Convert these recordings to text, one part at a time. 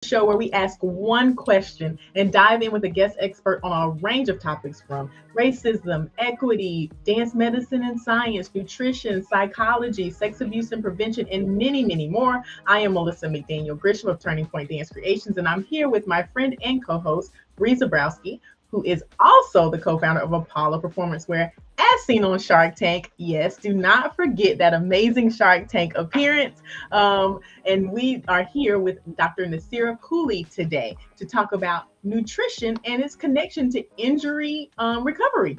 show where we ask one question and dive in with a guest expert on a range of topics from racism, equity, dance medicine and science, nutrition, psychology, sex abuse and prevention, and many, many more. I am Melissa McDaniel Grisham of Turning Point Dance Creations, and I'm here with my friend and co host, Bree Zabrowski, who is also the co founder of Apollo Performance Wear, as seen on Shark Tank. Yes, do not forget that amazing Shark Tank appearance. And we are here with Dr. Nasira Cooley today to talk about nutrition and its connection to injury recovery.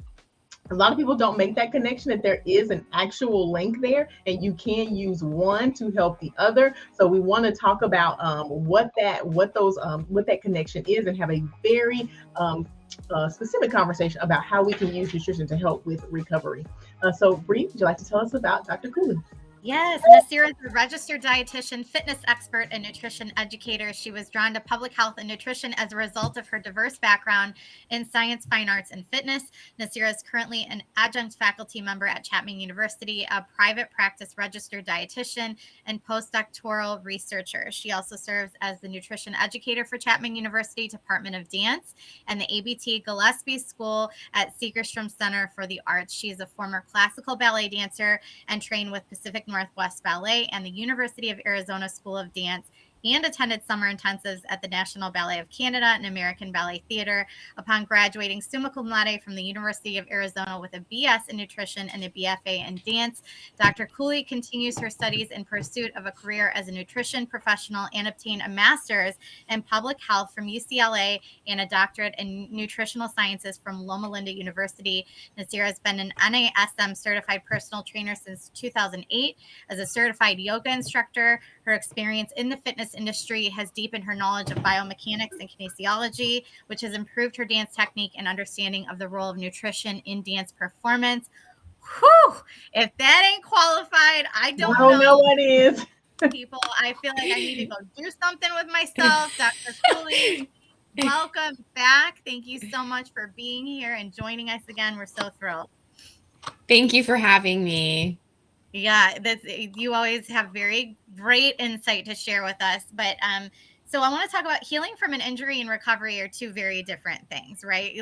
A lot of people don't make that connection that there is an actual link there and you can use one to help the other. So we want to talk about what that connection is and have a very specific conversation about how we can use nutrition to help with recovery. So Bree, would you like to tell us about Dr. Cooley? Yes, Nasira is a registered dietitian, fitness expert, and nutrition educator. She was drawn to public health and nutrition as a result of her diverse background in science, fine arts, and fitness. Nasira is currently an adjunct faculty member at Chapman University, a private practice registered dietitian, and postdoctoral researcher. She also serves as the nutrition educator for Chapman University Department of Dance and the ABT Gillespie School at Segerstrom Center for the Arts. She is a former classical ballet dancer and trained with Pacific Northwest Ballet and the University of Arizona School of Dance, and attended summer intensives at the National Ballet of Canada and American Ballet Theatre. Upon graduating summa cum laude from the University of Arizona with a BS in nutrition and a BFA in dance, Dr. Cooley continues her studies in pursuit of a career as a nutrition professional and obtained a master's in public health from UCLA and a doctorate in nutritional sciences from Loma Linda University. Nasira has been an NASM certified personal trainer since 2008 as a certified yoga instructor. Her experience in the fitness industry has deepened her knowledge of biomechanics and kinesiology, which has improved her dance technique and understanding of the role of nutrition in dance performance. Whew! If that ain't qualified, I don't I don't know know. what is. People, I feel like I need to go do something with myself. Dr. Cooley, welcome back. Thank you so much for being here and joining us again. We're so thrilled. Thank you for having me. Yeah, you always have very great insight to share with us. But so I want to talk about healing from an injury and recovery are two very different things, right?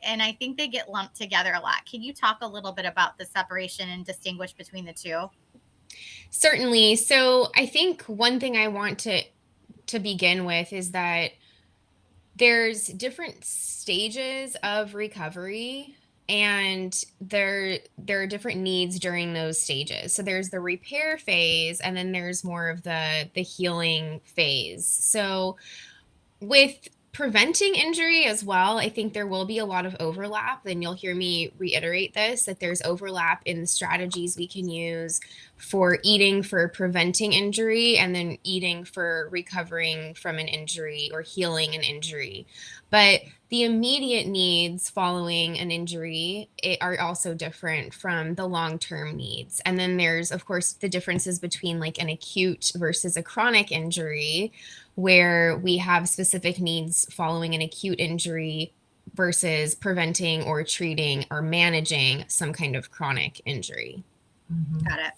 And I think they get lumped together a lot. Can you talk a little bit about the separation and distinguish between the two? Certainly. So I think one thing I want to begin with is that there's different stages of recovery, and there are different needs during those stages. So there's the repair phase, and then there's more of the healing phase. So with preventing injury as well, I think there will be a lot of overlap, and you'll hear me reiterate this, that there's overlap in the strategies we can use for eating for preventing injury and then eating for recovering from an injury or healing an injury. But the immediate needs following an injury are also different from the long-term needs. And then there's, of course, the differences between like an acute versus a chronic injury, where we have specific needs following an acute injury versus preventing or treating or managing some kind of chronic injury. Got it.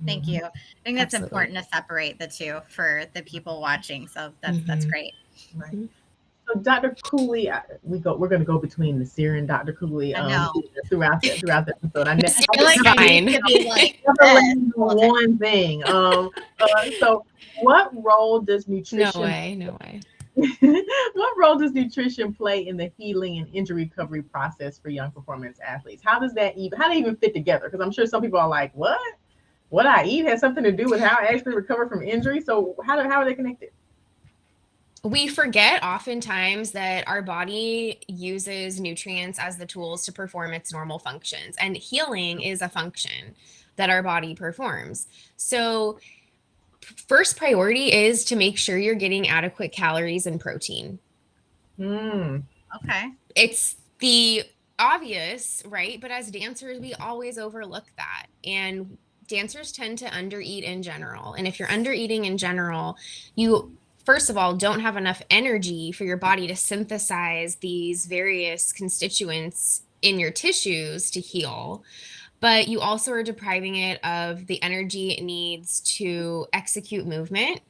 Thank you. I think that's Absolutely. important to separate the two for the people watching. So that's great. Right. So Dr. Cooley, we're going to go between Nasira and Dr. Cooley throughout the episode. I feel like I need to be like one thing. So what role does nutrition? No way. What role does nutrition play in the healing and injury recovery process for young performance athletes? How do they even fit together? Because I'm sure some people are like, what I eat has something to do with how I actually recover from injury. So how are they connected? We forget oftentimes that our body uses nutrients as the tools to perform its normal functions, and healing is a function that our body performs. So first priority is to make sure you're getting adequate calories and protein. Okay. It's the obvious, right? But as dancers, we always overlook that. And dancers tend to undereat in general. And if you're undereating in general, you first of all don't have enough energy for your body to synthesize these various constituents in your tissues to heal. But you also are depriving it of the energy it needs to execute movement.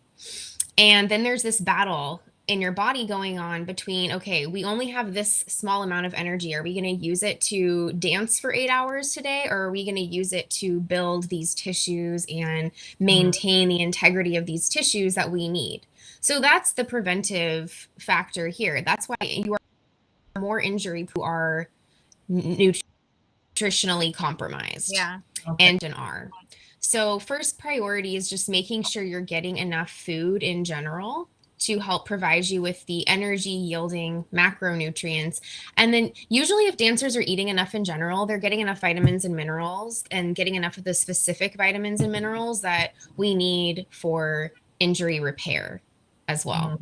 And then there's this battle in your body going on between, okay, we only have this small amount of energy. Are we going to use it to dance for 8 hours today? Or are we going to use it to build these tissues and maintain the integrity of these tissues that we need? So that's the preventive factor here. That's why you are more injury who are nutritionally compromised. Yeah. And are. So first priority is just making sure you're getting enough food in general to help provide you with the energy yielding macronutrients. And then usually if dancers are eating enough in general, they're getting enough vitamins and minerals and getting enough of the specific vitamins and minerals that we need for injury repair as well.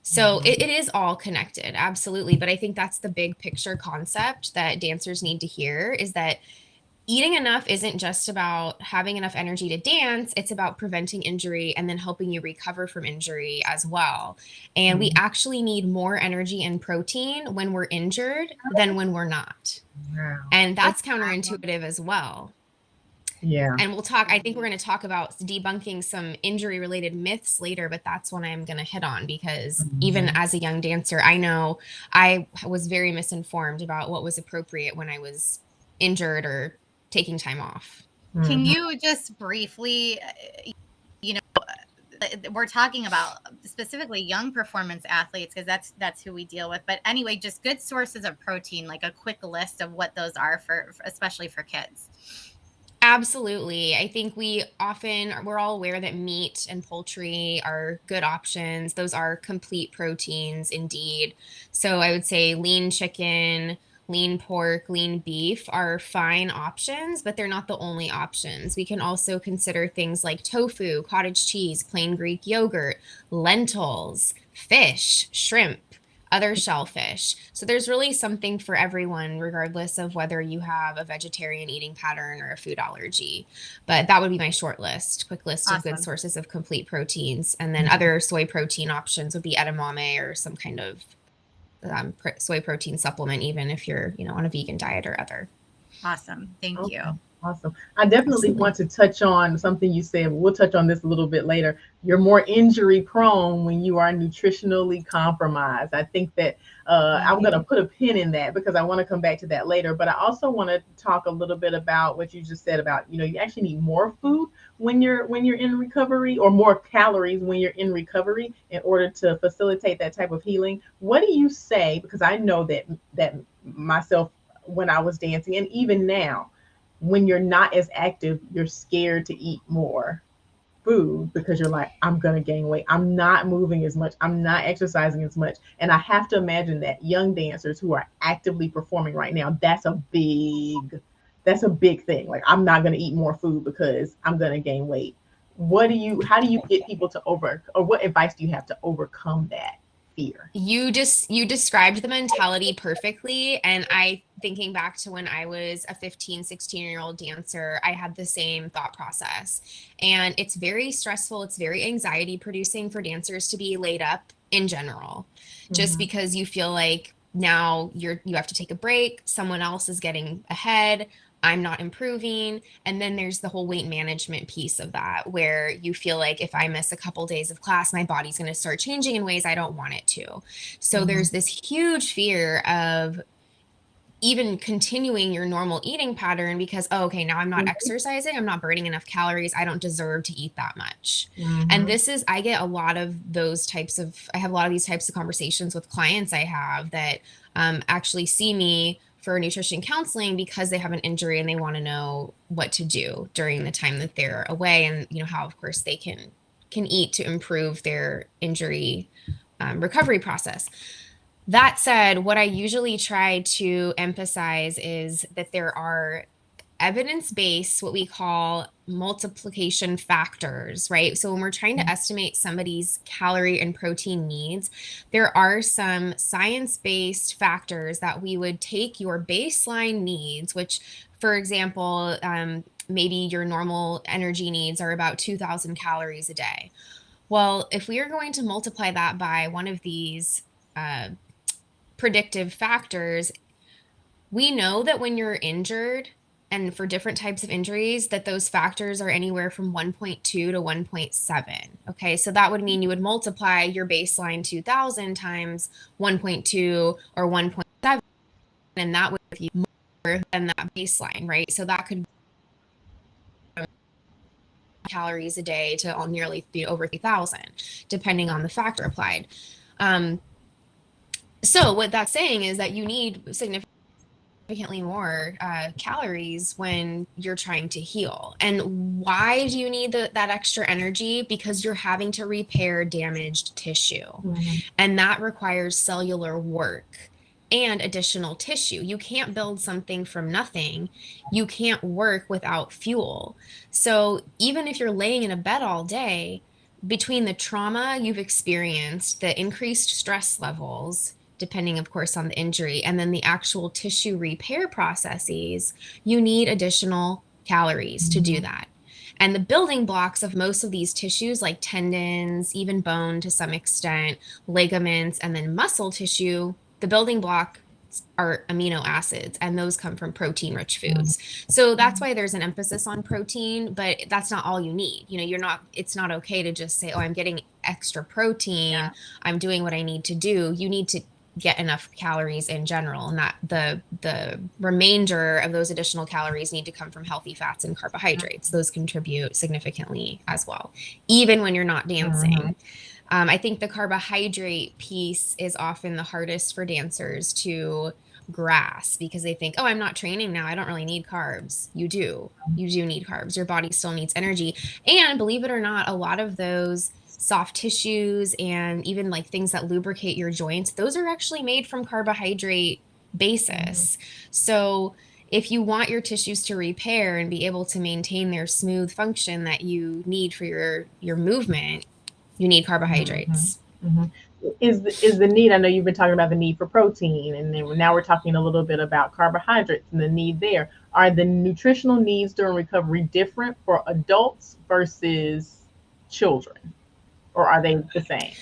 So it is all connected, absolutely. But I think that's the big picture concept that dancers need to hear, is that eating enough isn't just about having enough energy to dance. It's about preventing injury and then helping you recover from injury as well. And we actually need more energy and protein when we're injured than when we're not. Wow. And that's counterintuitive as well. Yeah. And I think we're going to talk about debunking some injury related myths later, but that's one I'm going to hit on, because even as a young dancer, I know I was very misinformed about what was appropriate when I was injured or taking time off. Can you just briefly, we're talking about specifically young performance athletes, because that's who we deal with. But anyway, just good sources of protein, like a quick list of what those are for especially for kids. Absolutely. I think we're all aware that meat and poultry are good options. Those are complete proteins indeed. So I would say lean chicken, lean pork, lean beef are fine options, but they're not the only options. We can also consider things like tofu, cottage cheese, plain Greek yogurt, lentils, fish, shrimp, other shellfish. So there's really something for everyone, regardless of whether you have a vegetarian eating pattern or a food allergy. But that would be my quick list of good sources of complete proteins. And then other soy protein options would be edamame or some kind of soy protein supplement, even if you're, on a vegan diet or other. Awesome. Thank you. Awesome. I definitely want to touch on something you said. We'll touch on this a little bit later. You're more injury prone when you are nutritionally compromised. I think that I'm going to put a pin in that, because I want to come back to that later. But I also want to talk a little bit about what you just said about, you actually need more food when you're in recovery, or more calories when you're in recovery, in order to facilitate that type of healing. What do you say? Because I know that myself, when I was dancing, and even now, when you're not as active, you're scared to eat more food, because you're like, I'm going to gain weight. I'm not moving as much. I'm not exercising as much. And I have to imagine that young dancers who are actively performing right now, that's a big thing. Like, I'm not going to eat more food because I'm going to gain weight. How do you get people to or what advice do you have to overcome that fear? You described the mentality perfectly. And thinking back to when I was a 15, 16-year-old dancer, I had the same thought process. And it's very stressful. It's very anxiety producing for dancers to be laid up in general, just because you feel like now you have to take a break. Someone else is getting ahead. I'm not improving. And then there's the whole weight management piece of that, where you feel like if I miss a couple days of class, my body's going to start changing in ways I don't want it to. So there's this huge fear of even continuing your normal eating pattern, because, now I'm not exercising. I'm not burning enough calories. I don't deserve to eat that much. And I get a lot of these types of conversations with clients I have that actually see me for nutrition counseling because they have an injury and they want to know what to do during the time that they're away, and how, of course, they can eat to improve their injury recovery process. That said, what I usually try to emphasize is that there are evidence-based, what we call multiplication factors, right? So when we're trying to estimate somebody's calorie and protein needs, there are some science-based factors that we would take your baseline needs, which, for example, maybe your normal energy needs are about 2,000 calories a day. Well, if we are going to multiply that by one of these predictive factors, we know that when you're injured, and for different types of injuries, that those factors are anywhere from 1.2 to 1.7. Okay, so that would mean you would multiply your baseline 2000 times 1.2 or 1.7, and that would give you more than that baseline, right? So that could be calories a day to nearly over 3,000, depending on the factor applied. So what that's saying is that you need significantly more calories when you're trying to heal. And why do you need that extra energy? Because you're having to repair damaged tissue. And that requires cellular work and additional tissue. You can't build something from nothing. You can't work without fuel. So even if you're laying in a bed all day, between the trauma you've experienced, the increased stress levels, depending, of course, on the injury, and then the actual tissue repair processes, you need additional calories to do that. And the building blocks of most of these tissues, like tendons, even bone to some extent, ligaments, and then muscle tissue, the building block are amino acids, and those come from protein rich foods. So that's why there's an emphasis on protein, but that's not all you need. It's not okay to just say, oh, I'm getting extra protein, I'm doing what I need to do. You need to get enough calories in general, and that the remainder of those additional calories need to come from healthy fats and carbohydrates. Those contribute significantly as well, even when you're not dancing. I think the carbohydrate piece is often the hardest for dancers to grasp, because they think, oh, I'm not training now, I don't really need carbs. You do need carbs. Your body still needs energy. And believe it or not, a lot of those soft tissues and even like things that lubricate your joints, those are actually made from carbohydrate basis. So if you want your tissues to repair and be able to maintain their smooth function that you need for your movement, you need carbohydrates. Is the need, I know you've been talking about the need for protein, and then now we're talking a little bit about carbohydrates and the need there. Are the nutritional needs during recovery different for adults versus children, or are they the same?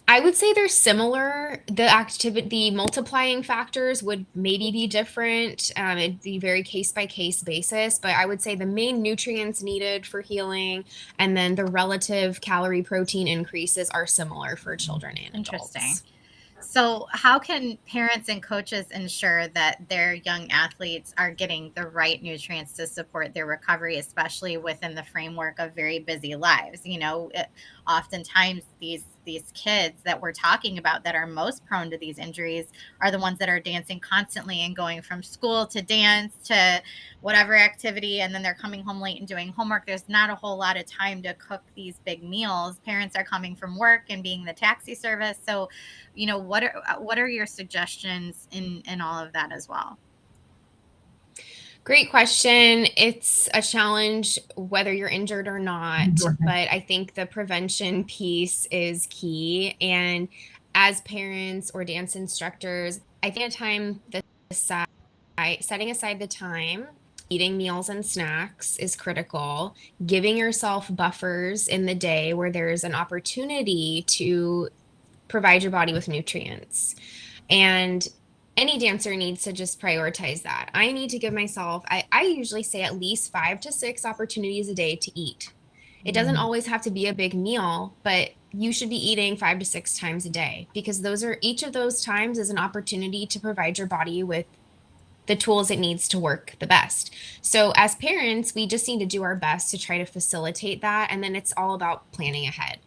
I would say they're similar. The multiplying factors would maybe be different. It'd be very case by case basis, but I would say the main nutrients needed for healing and then the relative calorie protein increases are similar for children and adults. Interesting. So how can parents and coaches ensure that their young athletes are getting the right nutrients to support their recovery, especially within the framework of very busy lives? Oftentimes these kids that we're talking about that are most prone to these injuries are the ones that are dancing constantly and going from school to dance to whatever activity, and then they're coming home late and doing homework. There's not a whole lot of time to cook these big meals. Parents are coming from work and being the taxi service. So, what are your suggestions in all of that as well? Great question. It's a challenge whether you're injured or not, but I think the prevention piece is key. And as parents or dance instructors, I think setting aside the time, eating meals and snacks is critical. Giving yourself buffers in the day where there's an opportunity to provide your body with nutrients. And any dancer needs to just prioritize that. I need to give myself, I usually say at least 5 to 6 opportunities a day to eat. It doesn't always have to be a big meal, but you should be eating 5 to 6 times a day, because each of those times is an opportunity to provide your body with the tools it needs to work the best. So as parents, we just need to do our best to try to facilitate that. And then it's all about planning ahead.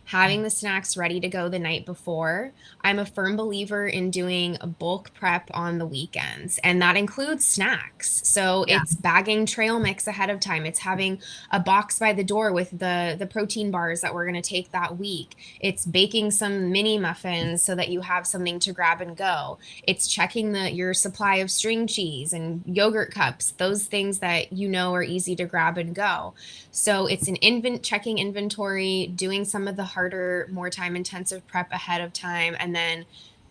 Having the snacks ready to go the night before. I'm a firm believer in doing a bulk prep on the weekends, and that includes snacks. So it's bagging trail mix ahead of time. It's having a box by the door with the protein bars that we're going to take that week. It's baking some mini muffins so that you have something to grab and go. It's checking your supply of string cheese and yogurt cups, those things that are easy to grab and go. So it's checking inventory, doing some of the harder, more time intensive prep ahead of time, and then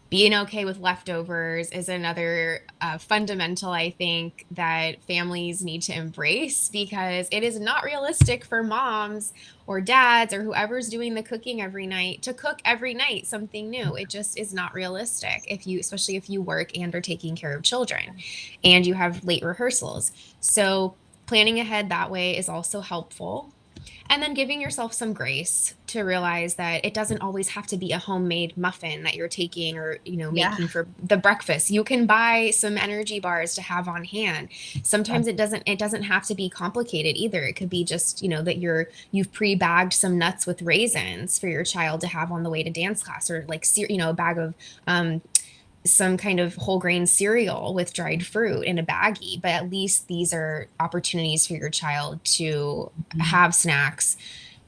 Being okay with leftovers is another fundamental, I think, that families need to embrace, because it is not realistic for moms or dads or whoever's doing the cooking every night to cook every night something new. It just is not realistic, especially if you work and are taking care of children and you have late rehearsals. So planning ahead that way is also helpful. And then giving yourself some grace to realize that it doesn't always have to be a homemade muffin that you're taking or, Yeah. making for the breakfast. You can buy some energy bars to have on hand. Sometimes it doesn't have to be complicated either. It could be just, that you've pre-bagged some nuts with raisins for your child to have on the way to dance class, or like, a bag of some kind of whole grain cereal with dried fruit in a baggie. But at least these are opportunities for your child to have snacks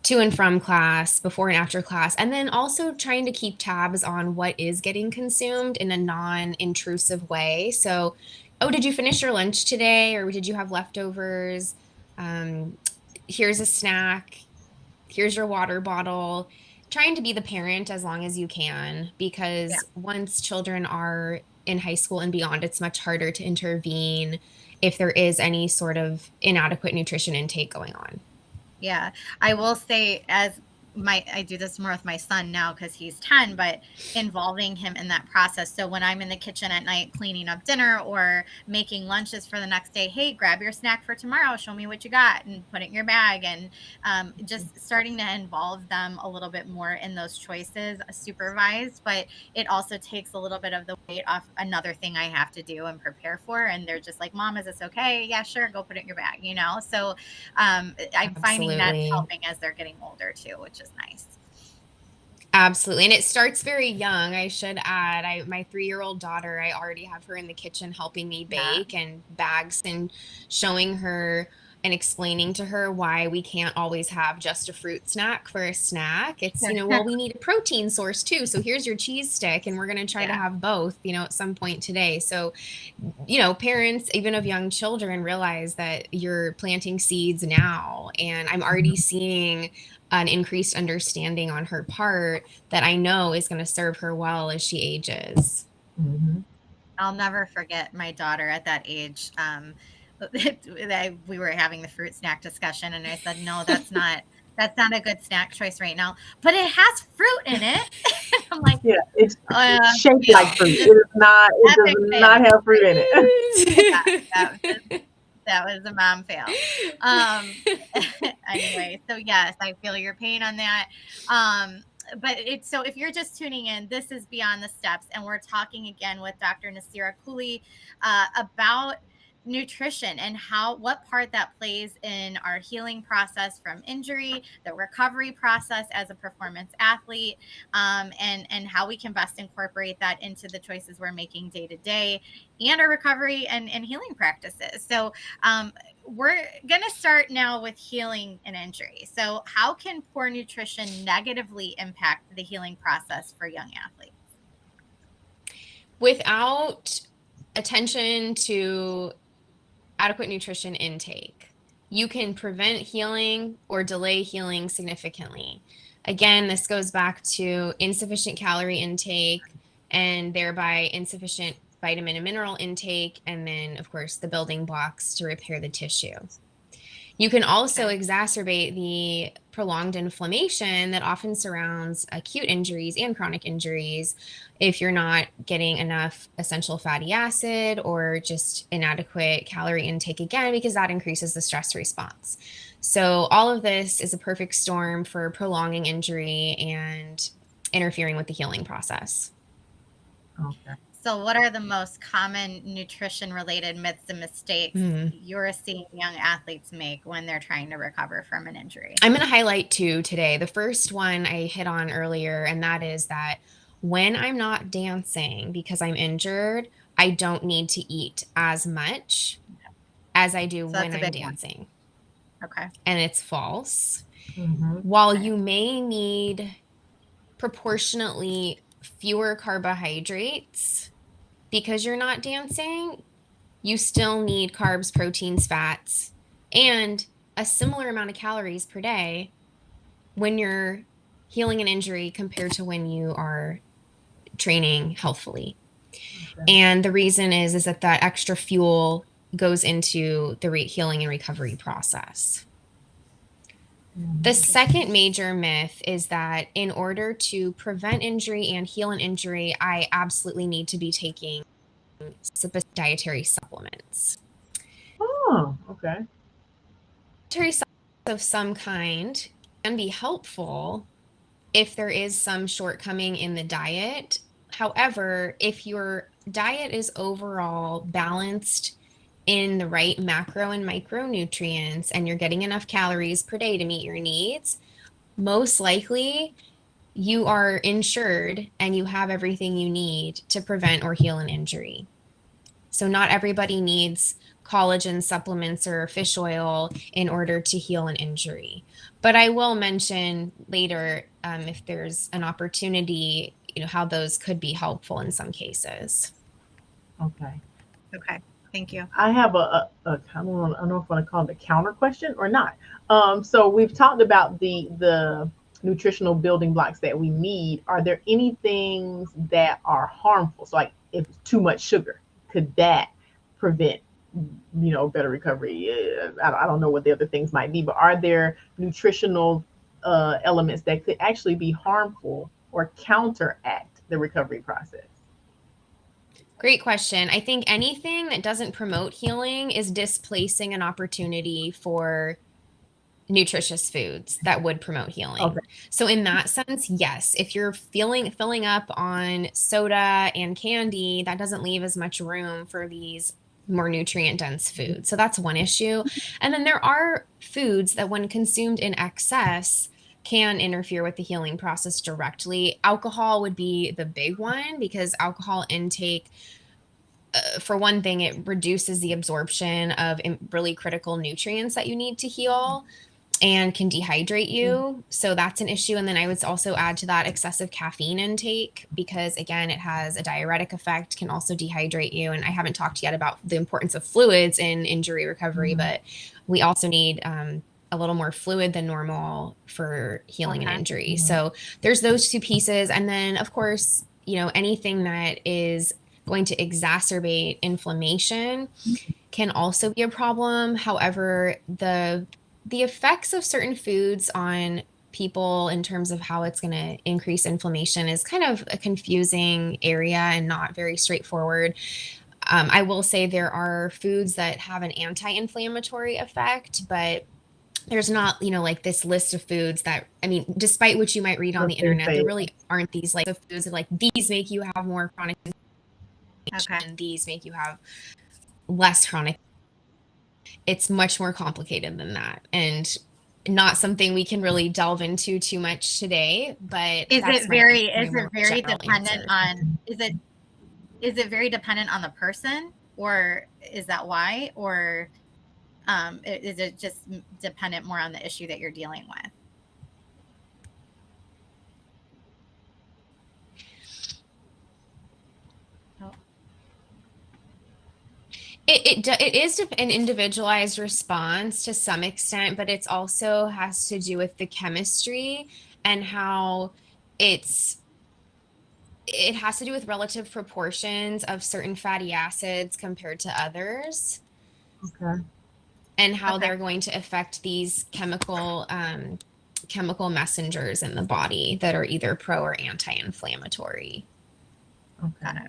to and from class, before and after class, and then also trying to keep tabs on what is getting consumed in a non-intrusive way. So, oh, did you finish your lunch today, or did you have leftovers? Here's a snack. Here's your water bottle. Trying to be the parent as long as you can, because once children are in high school and beyond, it's much harder to intervene if there is any sort of inadequate nutrition intake going on. Yeah, I will say, I do this more with my son now because he's 10, but involving him in that process. So when I'm in the kitchen at night cleaning up dinner or making lunches for the next day, hey, grab your snack for tomorrow, show me what you got, and put it in your bag. And just starting to involve them a little bit more in those choices, supervised, but it also takes a little bit of the weight off another thing I have to do and prepare for. And they're just like, Mom, is this okay? Yeah, sure, go put it in your bag, So I'm finding that's helping as they're getting older too, which is nice. Absolutely. And it starts very young. I should add, my 3-year-old daughter, I already have her in the kitchen helping me bake and bags, and showing her and explaining to her why we can't always have just a fruit snack for a snack. It's, well, we need a protein source too. So here's your cheese stick, and we're going to try to have both, at some point today. So, parents, even of young children, realize that you're planting seeds now, and I'm already seeing an increased understanding on her part that I know is going to serve her well as she ages. Mm-hmm. I'll never forget my daughter at that age. We were having the fruit snack discussion, and I said, no, that's not a good snack choice right now, but it has fruit in it. I'm like, yeah, it's shaped like fruit. It does not have fruit in it. That was a mom fail. Anyway, so yes, I feel your pain on that. But so if you're just tuning in, this is Beyond the Steps, and we're talking again with Dr. Nasira Cooley about nutrition and what part that plays in our healing process from injury, the recovery process as a performance athlete, and how we can best incorporate that into the choices we're making day to day, and our recovery and healing practices. So we're going to start now with healing an injury. So how can poor nutrition negatively impact the healing process for young athletes? Without attention to adequate nutrition intake, you can prevent healing or delay healing significantly. Again, this goes back to insufficient calorie intake, and thereby insufficient vitamin and mineral intake, and then, of course, the building blocks to repair the tissue. You can also exacerbate the prolonged inflammation that often surrounds acute injuries and chronic injuries if you're not getting enough essential fatty acid or just inadequate calorie intake, again, because that increases the stress response. So all of this is a perfect storm for prolonging injury and interfering with the healing process. Okay. So what are the most common nutrition-related myths and mistakes you're seeing young athletes make when they're trying to recover from an injury? I'm going to highlight 2 today. The first one I hit on earlier, and that is that when I'm not dancing because I'm injured, I don't need to eat as much as I do when I'm dancing. Okay. And it's false. Mm-hmm. While you may need proportionately fewer carbohydrates because you're not dancing, you still need carbs, proteins, fats, and a similar amount of calories per day when you're healing an injury compared to when you are training healthfully. Okay. And the reason is that extra fuel goes into the healing and recovery process. The second major myth is that in order to prevent injury and heal an injury, I absolutely need to be taking dietary supplements. Oh, okay. Dietary supplements of some kind can be helpful if there is some shortcoming in the diet. However, if your diet is overall balanced in the right macro and micronutrients and you're getting enough calories per day to meet your needs, most likely you are insured and you have everything you need to prevent or heal an injury. So not everybody needs collagen supplements or fish oil in order to heal an injury. But I will mention later, if there's an opportunity, how those could be helpful in some cases. Okay. Okay. Thank you. I have I don't know if I want to call it a counter question or not. So we've talked about the nutritional building blocks that we need. Are there any things that are harmful? So like if too much sugar, could that prevent better recovery? I don't know what the other things might be, but are there nutritional elements that could actually be harmful or counteract the recovery process? Great question. I think anything that doesn't promote healing is displacing an opportunity for nutritious foods that would promote healing. Okay. So in that sense, yes, if you're filling up on soda and candy, that doesn't leave as much room for these more nutrient dense foods. So that's one issue. And then there are foods that when consumed in excess can interfere with the healing process directly. Alcohol would be the big one because alcohol intake, for one thing, it reduces the absorption of really critical nutrients that you need to heal and can dehydrate you. So that's an issue. And then I would also add to that excessive caffeine intake because, again, it has a diuretic effect, can also dehydrate you. And I haven't talked yet about the importance of fluids in injury recovery, but we also need a little more fluid than normal for healing an injury. So there's those two pieces. And then, of course, anything that is going to exacerbate inflammation can also be a problem. However, the effects of certain foods on people in terms of how it's going to increase inflammation is kind of a confusing area and not very straightforward. I will say there are foods that have an anti-inflammatory effect, but there's not, like this list of foods that, despite what you might read on the internet, there really aren't these like foods that like these make you have more chronic inflammation and these make you have less chronic. It's much more complicated than that, and not something we can really delve into too much today. But is it very dependent on the person, or is that why, or is it just dependent more on the issue that you're dealing with? It is an individualized response to some extent, but it's also has to do with the chemistry and how it has to do with relative proportions of certain fatty acids compared to others. Okay. And how they're going to affect these chemical messengers in the body that are either pro or anti-inflammatory. Okay.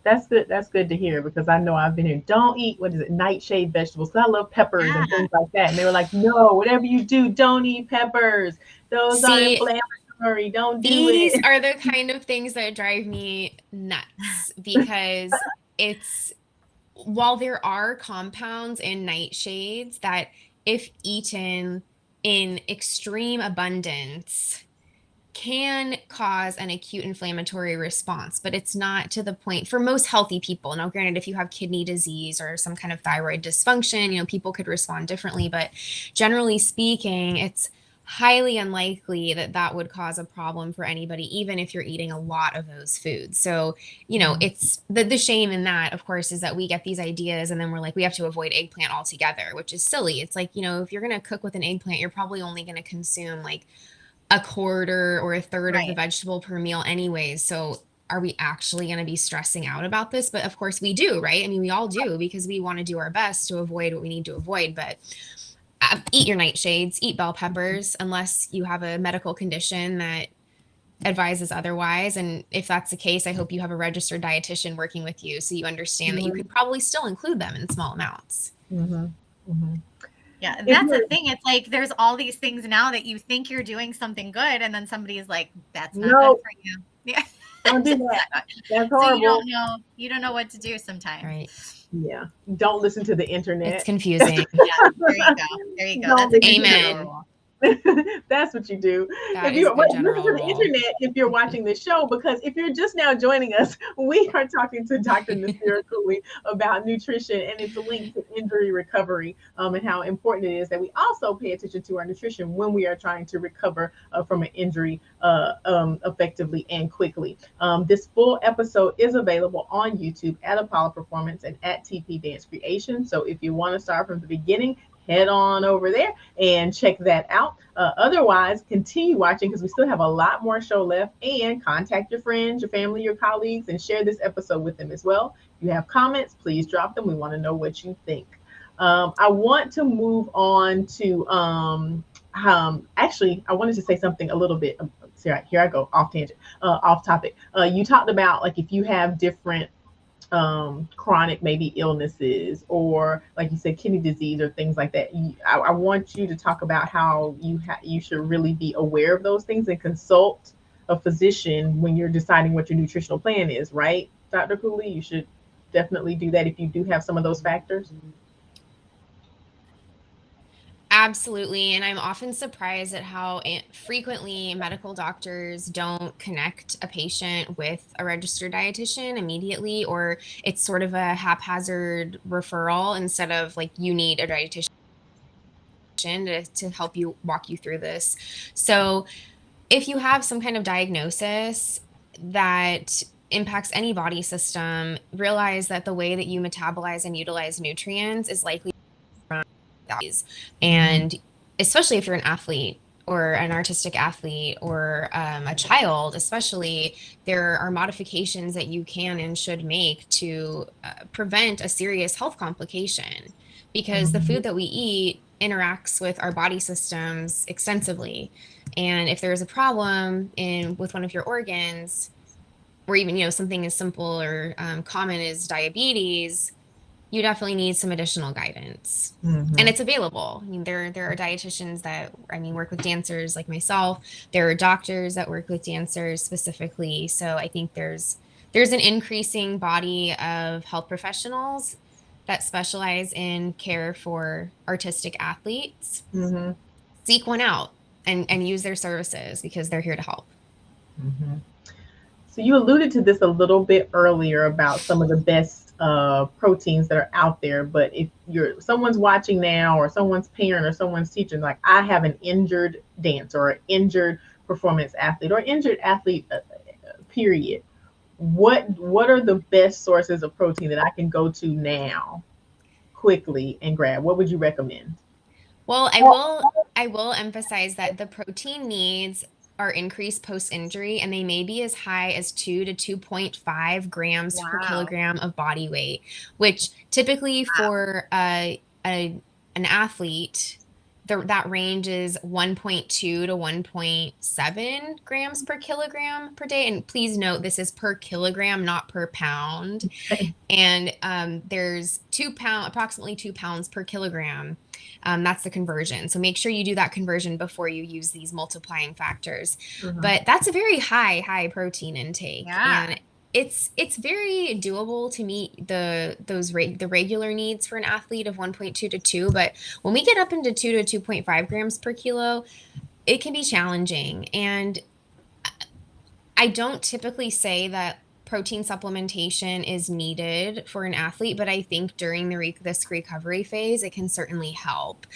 That's good. That's good to hear because I know I've been here. Don't eat, nightshade vegetables. I love peppers and things like that. And they were like, no, whatever you do, don't eat peppers. Those are inflammatory. Don't do it. These are the kind of things that drive me nuts because while there are compounds in nightshades that if eaten in extreme abundance can cause an acute inflammatory response, but it's not to the point for most healthy people. Now, granted, if you have kidney disease or some kind of thyroid dysfunction, people could respond differently, but generally speaking, it's highly unlikely that would cause a problem for anybody, even if you're eating a lot of those foods. So, it's the shame in that, of course, is that we get these ideas and then we're like, we have to avoid eggplant altogether, which is silly. It's like, if you're going to cook with an eggplant, you're probably only going to consume like a quarter or a third of the vegetable per meal anyways. So are we actually going to be stressing out about this? But of course we do, right? I mean, we all do, because we want to do our best to avoid what we need to avoid. But eat your nightshades, eat bell peppers, unless you have a medical condition that advises otherwise. And if that's the case, I hope you have a registered dietitian working with you, so you understand that you could probably still include them in small amounts. Yeah, that's the thing. It's like there's all these things now that you think you're doing something good, and then somebody is like, "That's not good for you." Yeah, don't do that. That's horrible. So you don't know what to do sometimes. Right. Yeah. Don't listen to the internet. It's confusing. Yeah, there you go. That's amen. That's what you do. That if you listen to the rule. internet, if you're watching this show, because if you're just now joining us, we are talking to Dr. Nasira Cooley about nutrition and its link to injury recovery, and how important it is that we also pay attention to our nutrition when we are trying to recover from an injury effectively and quickly. This full episode is available on YouTube at Apollo Performance and at TP Dance Creation. So if you want to start from the beginning, head on over there and check that out. Otherwise, continue watching, because we still have a lot more show left, and contact your friends, your family, your colleagues, and share this episode with them as well. If you have comments, please drop them. We want to know what you think. I want to move on to, actually, I wanted to say something a little bit. Here I go, off tangent, off topic. You talked about, like, if you have different chronic maybe illnesses, or like you said, kidney disease or things like that. I want you to talk about how you should really be aware of those things and consult a physician when you're deciding what your nutritional plan is, right, Dr. Cooley? You should definitely do that if you do have some of those factors. Absolutely. And I'm often surprised at how frequently medical doctors don't connect a patient with a registered dietitian immediately, or it's sort of a haphazard referral instead of like, you need a dietitian to help you walk you through this. So if you have some kind of diagnosis that impacts any body system, realize that the way that you metabolize and utilize nutrients is likely and especially if you're an athlete or an artistic athlete or a child, especially, there are modifications that you can and should make to prevent a serious health complication, because the food that we eat interacts with our body systems extensively. And if there's a problem with one of your organs, or even, something as simple or common as diabetes, you definitely need some additional guidance. And it's available. I mean, there are dietitians that, work with dancers like myself. There are doctors that work with dancers specifically. So I think there's an increasing body of health professionals that specialize in care for artistic athletes. Seek one out and use their services, because they're here to help. So you alluded to this a little bit earlier about some of the best proteins that are out there, but if someone's watching now, or someone's parent or someone's teacher, like, I have an injured dancer or an injured performance athlete or injured athlete, period, what are the best sources of protein that I can go to now quickly and grab? What would you recommend? Well, I will emphasize that the protein needs are increased post-injury, and they may be as high as 2 to 2.5 grams per kilogram of body weight, which typically for an athlete, that range is 1.2 to 1.7 grams per kilogram per day. And please note, this is per kilogram, not per pound. And there's approximately 2 pounds per kilogram. That's the conversion. So make sure you do that conversion before you use these multiplying factors. But that's a very high protein intake. And it's very doable to meet the regular needs for an athlete of 1.2 to 2. But when we get up into 2 to 2.5 grams per kilo, it can be challenging. And I don't typically say that protein supplementation is needed for an athlete, but I think during this recovery phase, it can certainly help.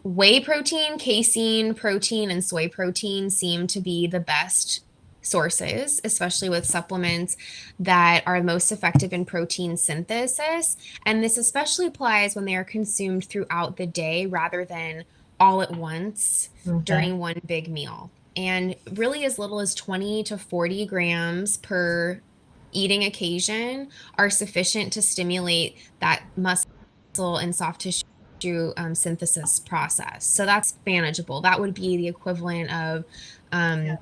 Whey protein, casein protein, and soy protein seem to be the best sources, especially with supplements that are most effective in protein synthesis. And this especially applies when they are consumed throughout the day rather than all at once during one big meal. and really as little as 20 to 40 grams per eating occasion are sufficient to stimulate that muscle and soft tissue synthesis process. So that's manageable. That would be the equivalent of a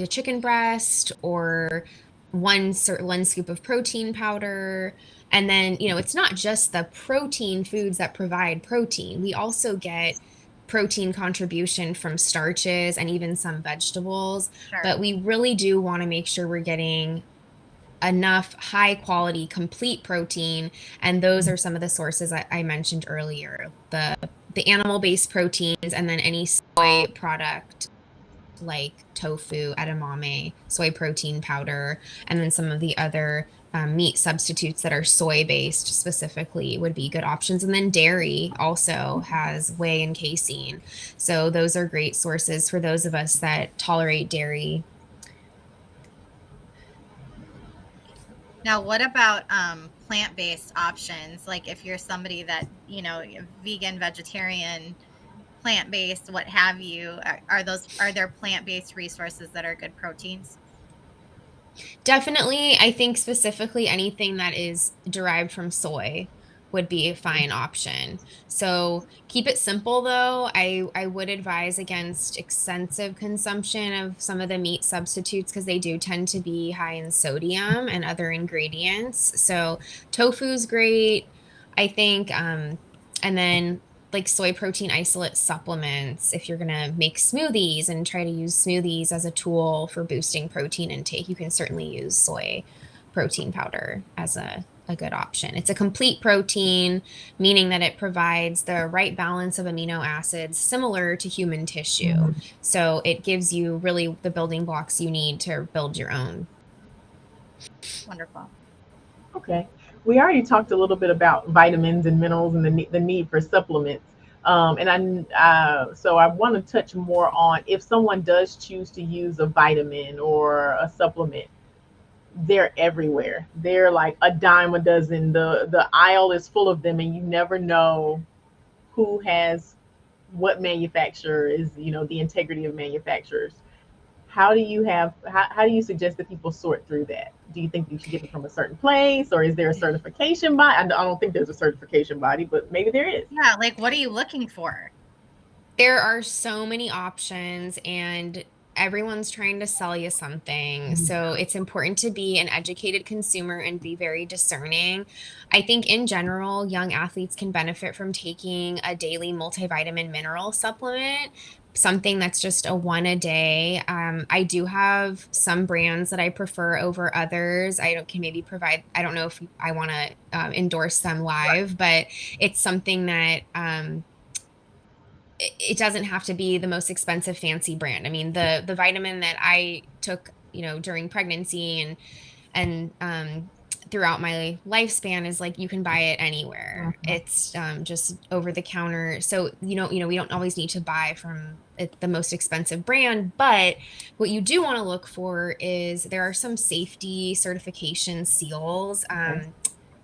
chicken breast or one scoop of protein powder. And then, it's not just the protein foods that provide protein. We also get protein contribution from starches and even some vegetables. Sure. But we really do want to make sure we're getting enough high quality complete protein, and those are some of the sources I mentioned earlier, the animal-based proteins, and then any soy product like tofu, edamame, soy protein powder, and then some of the other meat substitutes that are soy-based specifically would be good options. And then dairy also has whey and casein, so those are great sources for those of us that tolerate dairy. Now, what about plant-based options? Like if you're somebody that, vegan, vegetarian, plant-based, what have you, are there plant-based resources that are good proteins? Definitely, I think specifically anything that is derived from soy would be a fine option. So keep it simple though. I would advise against extensive consumption of some of the meat substitutes because they do tend to be high in sodium and other ingredients. So tofu's great, I think. And then like soy protein isolate supplements, if you're going to make smoothies and try to use smoothies as a tool for boosting protein intake, you can certainly use soy protein powder as a good option. It's a complete protein, meaning that it provides the right balance of amino acids similar to human tissue. Mm-hmm. So it gives you really the building blocks you need to build your own. Wonderful. Okay. We already talked a little bit about vitamins and minerals and the need for supplements. So I want to touch more on if someone does choose to use a vitamin or a supplement. They're everywhere. They're like a dime a dozen. The aisle is full of them, and you never know who has what manufacturer is, the integrity of manufacturers. How do you suggest that people sort through that? Do you think you should get it from a certain place, or is there a certification body? I don't think there's a certification body, but maybe there is. Yeah, like what are you looking for? There are so many options, and everyone's trying to sell you something. So it's important to be an educated consumer and be very discerning. I think in general, young athletes can benefit from taking a daily multivitamin mineral supplement, something that's just a one a day. I do have some brands that I prefer over others. I don't know if I want to endorse them live, but it's something that it doesn't have to be the most expensive fancy brand. I mean, the vitamin that I took, during pregnancy and throughout my lifespan is like, you can buy it anywhere. Mm-hmm. It's just over the counter. So, we don't always need to buy from the most expensive brand, but what you do want to look for is there are some safety certification seals.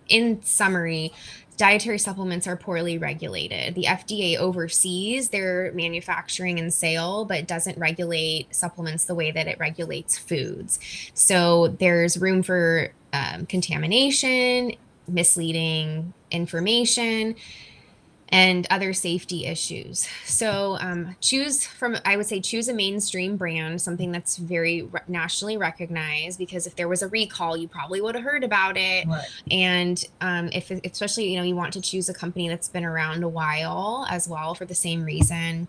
In summary, dietary supplements are poorly regulated. The FDA oversees their manufacturing and sale, but doesn't regulate supplements the way that it regulates foods. So there's room for contamination, misleading information, and other safety issues. So choose a mainstream brand, something that's very nationally recognized, because if there was a recall, you probably would have heard about it. Right. And especially, you want to choose a company that's been around a while as well for the same reason.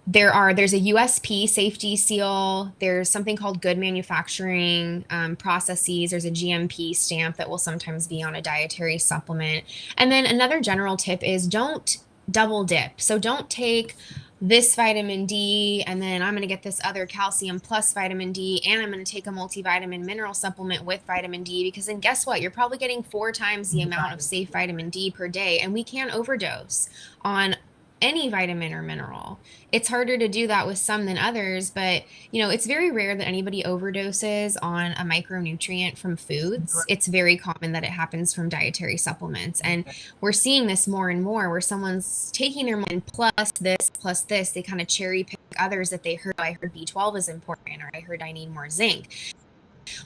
There's a USP safety seal. There's something called good manufacturing processes. There's a GMP stamp that will sometimes be on a dietary supplement. And then another general tip is don't double dip. So don't take this vitamin D and then I'm going to get this other calcium plus vitamin D and I'm going to take a multivitamin mineral supplement with vitamin D, because then guess what? You're probably getting 4 times the amount of safe vitamin D per day, and we can overdose on any vitamin or mineral. It's harder to do that with some than others, but it's very rare that anybody overdoses on a micronutrient from foods. It's very common that it happens from dietary supplements. And we're seeing this more and more where someone's taking their mind plus this, they kind of cherry pick others that they heard. I heard B12 is important, or I heard I need more zinc.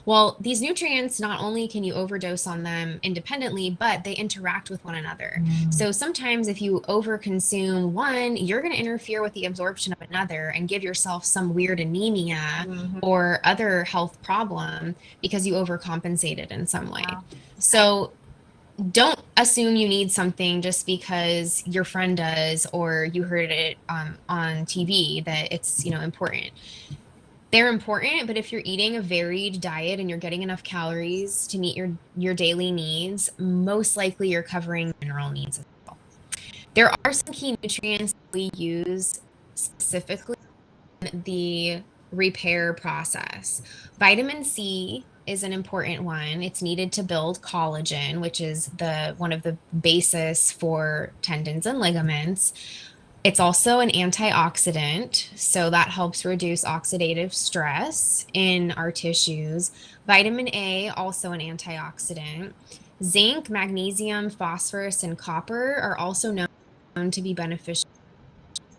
Well, these nutrients, not only can you overdose on them independently, but they interact with one another. So sometimes if you overconsume one, you're going to interfere with the absorption of another and give yourself some weird anemia or other health problem because you overcompensated in some way. Wow. So don't assume you need something just because your friend does or you heard it on TV that it's important. They're important, but if you're eating a varied diet and you're getting enough calories to meet your daily needs, most likely you're covering mineral needs as well. There are some key nutrients we use specifically in the repair process. Vitamin C is an important one. It's needed to build collagen, which is one of the basis for tendons and ligaments. It's also an antioxidant, so that helps reduce oxidative stress in our tissues. Vitamin A, also an antioxidant. Zinc, magnesium, phosphorus, and copper are also known to be beneficial,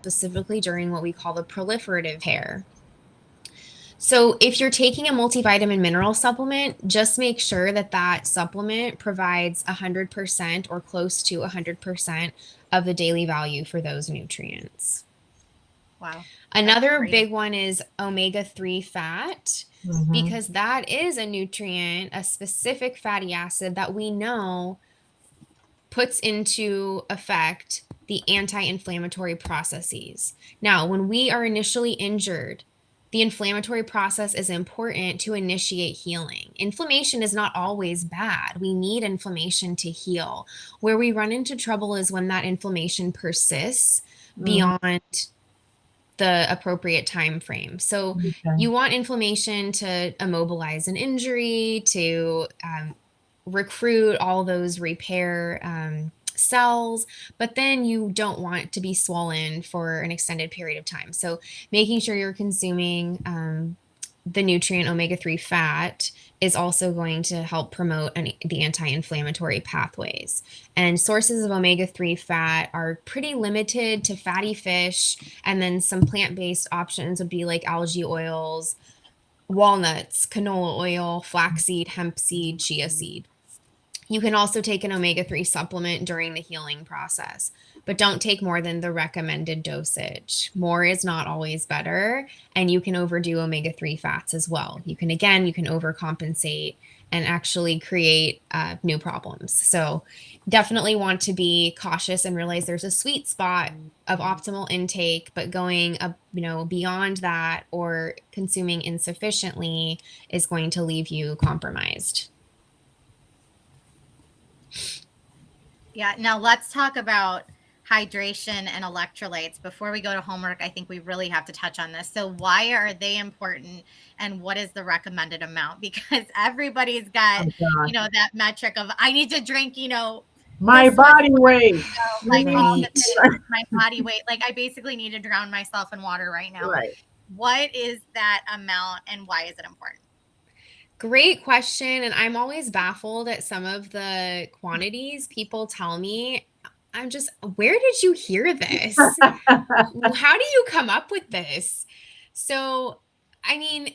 specifically during what we call the proliferative repair. So if you're taking a multivitamin mineral supplement, just make sure that supplement provides 100% or close to 100% of the daily value for those nutrients. Wow. Another big one is omega-3 fat, because that is a nutrient, a specific fatty acid that we know puts into effect the anti-inflammatory processes. Now, when we are initially injured, the inflammatory process is important to initiate healing. Inflammation is not always bad. We need inflammation to heal. Where we run into trouble is when that inflammation persists beyond the appropriate time frame. So you want inflammation to immobilize an injury, to recruit all those repair cells, but then you don't want to be swollen for an extended period of time. So making sure you're consuming the nutrient omega-3 fat is also going to help promote the anti-inflammatory pathways. And sources of omega-3 fat are pretty limited to fatty fish, and then some plant-based options would be like algae oils, walnuts, canola oil, flaxseed, hemp seed, chia seed. You can also take an omega-3 supplement during the healing process, but don't take more than the recommended dosage. More is not always better, and you can overdo omega-3 fats as well. You can overcompensate and actually create new problems. So definitely want to be cautious and realize there's a sweet spot of optimal intake, but going beyond that or consuming insufficiently is going to leave you compromised. Yeah, now let's talk about hydration and electrolytes. Before we go to homework, I think we really have to touch on this. So why are they important, and what is the recommended amount? Because everybody's got, that metric of, I need to drink, my body weight. Like all the things, my body weight. Like I basically need to drown myself in water right now. Right. What is that amount and why is it important? Great question. And I'm always baffled at some of the quantities people tell me. I'm just, where did you hear this? How do you come up with this? So, I mean,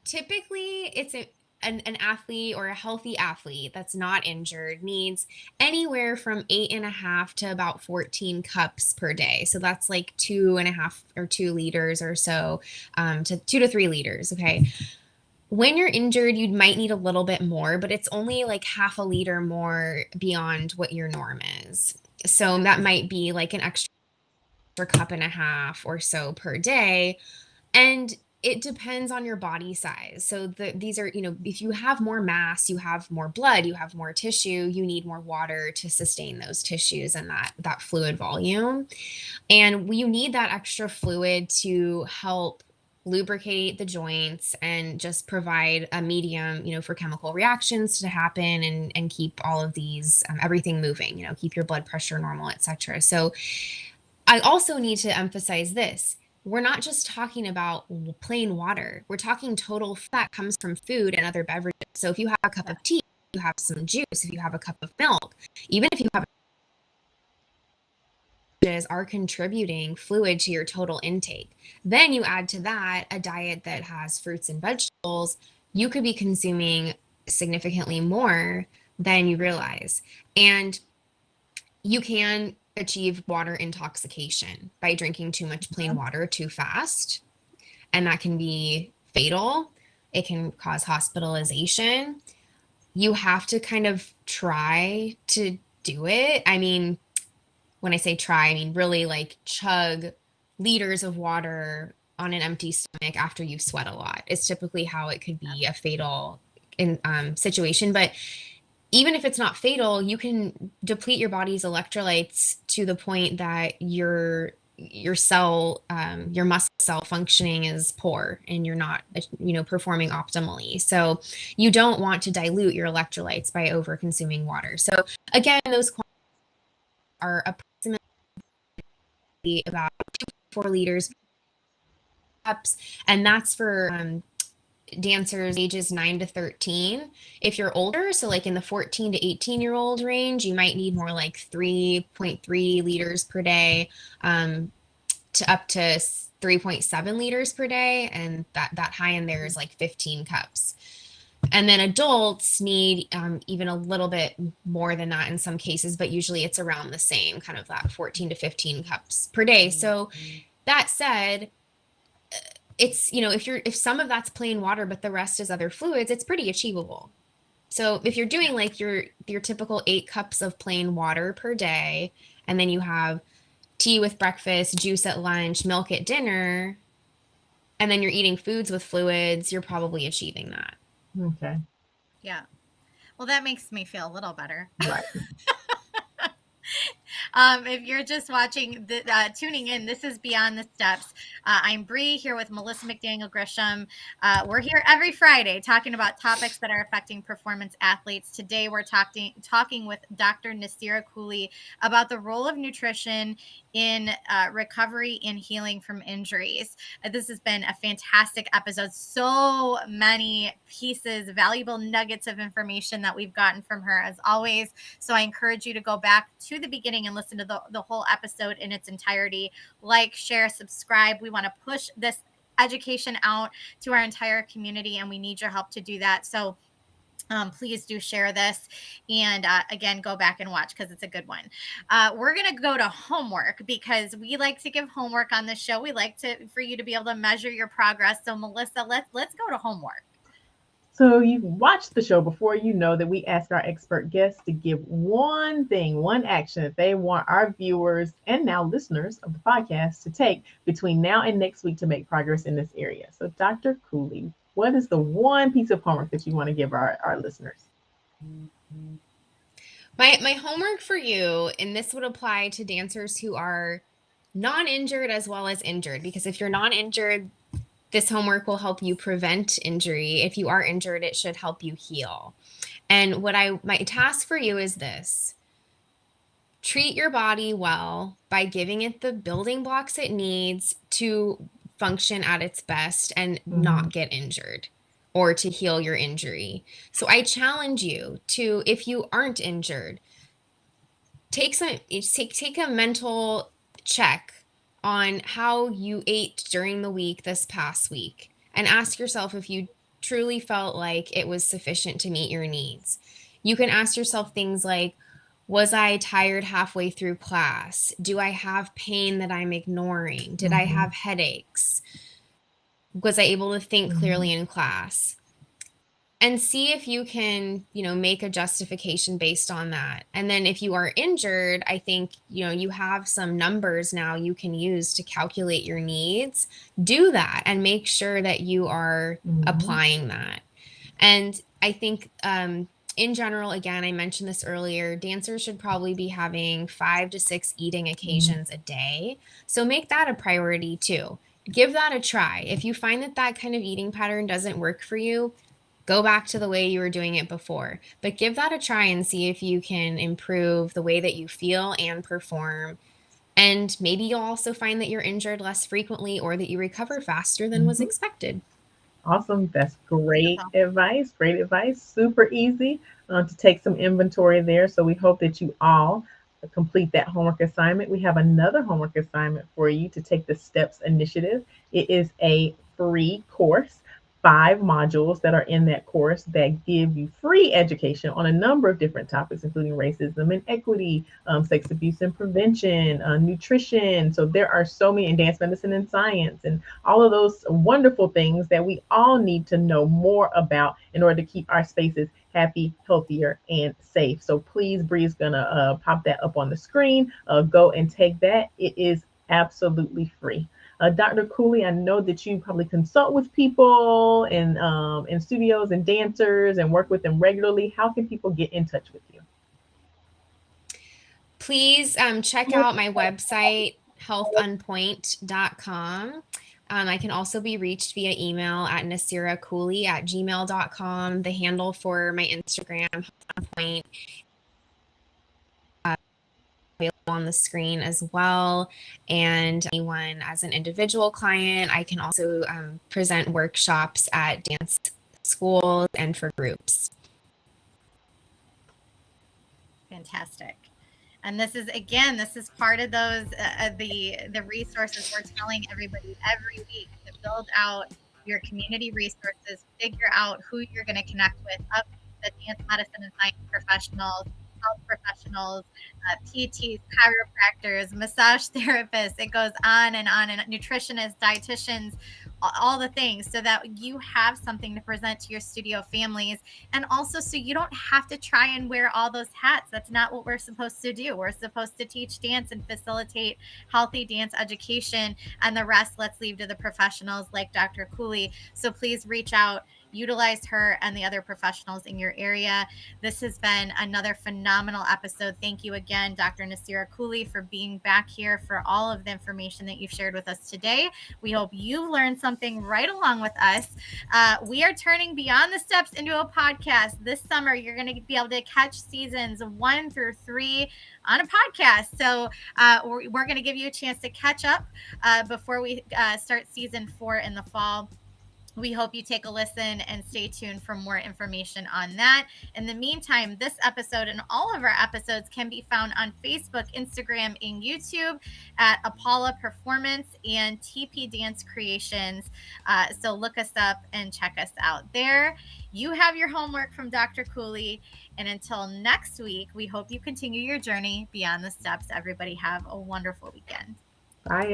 typically it's an athlete or a healthy athlete that's not injured needs anywhere from 8.5 to about 14 cups per day. So that's like 2.5 or 2 liters or so, to 2 to 3 liters. Okay. When you're injured, you might need a little bit more, but it's only like half a liter more beyond what your norm is. So that might be like an extra 1.5 cups or so per day. And it depends on your body size. So these are, if you have more mass, you have more blood, you have more tissue, you need more water to sustain those tissues and that fluid volume. And you need that extra fluid to help lubricate the joints and just provide a medium, for chemical reactions to happen and keep all of these, everything moving, keep your blood pressure normal, etc. So I also need to emphasize this. We're not just talking about plain water. We're talking total fat comes from food and other beverages. So if you have a cup of tea, you have some juice, if you have a cup of milk, even if you have are contributing fluid to your total intake. Then you add to that a diet that has fruits and vegetables, you could be consuming significantly more than you realize. And you can achieve water intoxication by drinking too much plain water too fast, and that can be fatal. It can cause hospitalization. You have to kind of try to do it. I mean, when I say try, I mean really like chug liters of water on an empty stomach after you sweat a lot. It's typically how it could be a fatal situation. But even if it's not fatal, you can deplete your body's electrolytes to the point that your muscle cell functioning is poor and you're not performing optimally. So you don't want to dilute your electrolytes by over consuming water. So again, those are approximately about 2 to 4 liters cups, and that's for dancers ages 9 to 13. If you're older, so like in the 14 to 18-year-old range, you might need more like 3.3 liters per day to up to 3.7 liters per day, and that high in there is like 15 cups. And then adults need even a little bit more than that in some cases, but usually it's around the same, kind of that 14 to 15 cups per day. So that said, it's, if some of that's plain water, but the rest is other fluids, it's pretty achievable. So if you're doing like your typical 8 cups of plain water per day, and then you have tea with breakfast, juice at lunch, milk at dinner, and then you're eating foods with fluids, you're probably achieving that. Okay. Yeah. Well, that makes me feel a little better. Right. If you're just tuning in, this is Beyond the Steps. I'm Bree here with Melissa McDaniel Grisham. We're here every Friday talking about topics that are affecting performance athletes. Today, we're talking with Dr. Nasira Cooley about the role of nutrition in recovery and healing from injuries. This has been a fantastic episode. So many pieces, valuable nuggets of information that we've gotten from her, as always. So I encourage you to go back to the beginning and listen to the whole episode in its entirety. Like, share, subscribe. We want to push this education out to our entire community, and we need your help to do that. So please do share this, and again, go back and watch because it's a good one. We're going to go to homework because we like to give homework on the show. We like for you to be able to measure your progress. So Melissa, let's go to homework. So you've watched the show before, you know that we ask our expert guests to give one thing, one action that they want our viewers and now listeners of the podcast to take between now and next week to make progress in this area. So Dr. Cooley, what is the one piece of homework that you want to give our listeners? My homework for you, and this would apply to dancers who are non-injured as well as injured, because if you're non-injured, this homework will help you prevent injury. If you are injured, it should help you heal. And my task for you is this: treat your body well by giving it the building blocks it needs to function at its best and not get injured or to heal your injury. So I challenge you to, if you aren't injured, take a mental check on how you ate during the week this past week, and ask yourself if you truly felt like it was sufficient to meet your needs. You can ask yourself things like, was I tired halfway through class? Do I have pain that I'm ignoring? Did I have headaches? Was I able to think clearly in class? And see if you can, make a justification based on that. And then if you are injured, I think, you have some numbers now you can use to calculate your needs. Do that and make sure that you are applying that. And I think in general, again, I mentioned this earlier, dancers should probably be having 5 to 6 eating occasions a day. So make that a priority too. Give that a try. If you find that kind of eating pattern doesn't work for you, go back to the way you were doing it before, but give that a try and see if you can improve the way that you feel and perform And maybe you'll also find that you're injured less frequently or that you recover faster than was expected. Awesome. That's great Beautiful. advice. Great advice. Super easy to take some inventory there. So we hope that you all complete that homework assignment. We have another homework assignment for you to take the STEPS initiative. It is a free course. 5 modules that are in that course that give you free education on a number of different topics, including racism and equity, sex abuse and prevention, nutrition. So there are so many, in dance medicine and science, and all of those wonderful things that we all need to know more about in order to keep our spaces happy, healthier, and safe. So please, Bree's gonna pop that up on the screen. Go and take that. It is absolutely free. Dr. Cooley, I know that you probably consult with people in studios and dancers and work with them regularly. How can people get in touch with you? Please check out my website, healthonpoint.com. I can also be reached via email at nasiracooley@gmail.com. The handle for my Instagram, healthonpoint, available on the screen as well. And anyone as an individual client, I can also present workshops at dance schools and for groups. Fantastic. And this is, again, this is part of those the resources we're telling everybody every week to build out your community resources, figure out who you're going to connect with, up the dance medicine and science professionals, health professionals, PTs, chiropractors, massage therapists. It goes on, and nutritionists, dietitians, all the things, so that you have something to present to your studio families, and also so you don't have to try and wear all those hats. That's not what we're supposed to do. We're supposed to teach dance and facilitate healthy dance education, and the rest let's leave to the professionals like Dr. Cooley. So please reach out, utilize her and the other professionals in your area. This has been another phenomenal episode. Thank you again, Dr. Nasira Cooley, for being back here, for all of the information that you've shared with us today. We hope you've learned something right along with us. We are turning Beyond the Steps into a podcast. This summer, you're going to be able to catch seasons 1 through 3 on a podcast. So we're going to give you a chance to catch up before we start season 4 in the fall. We hope you take a listen and stay tuned for more information on that. In the meantime, this episode and all of our episodes can be found on Facebook, Instagram, and YouTube at Apollo Performance and TP Dance Creations. So look us up and check us out there. You have your homework from Dr. Cooley. And until next week, we hope you continue your journey beyond the steps. Everybody have a wonderful weekend. Bye.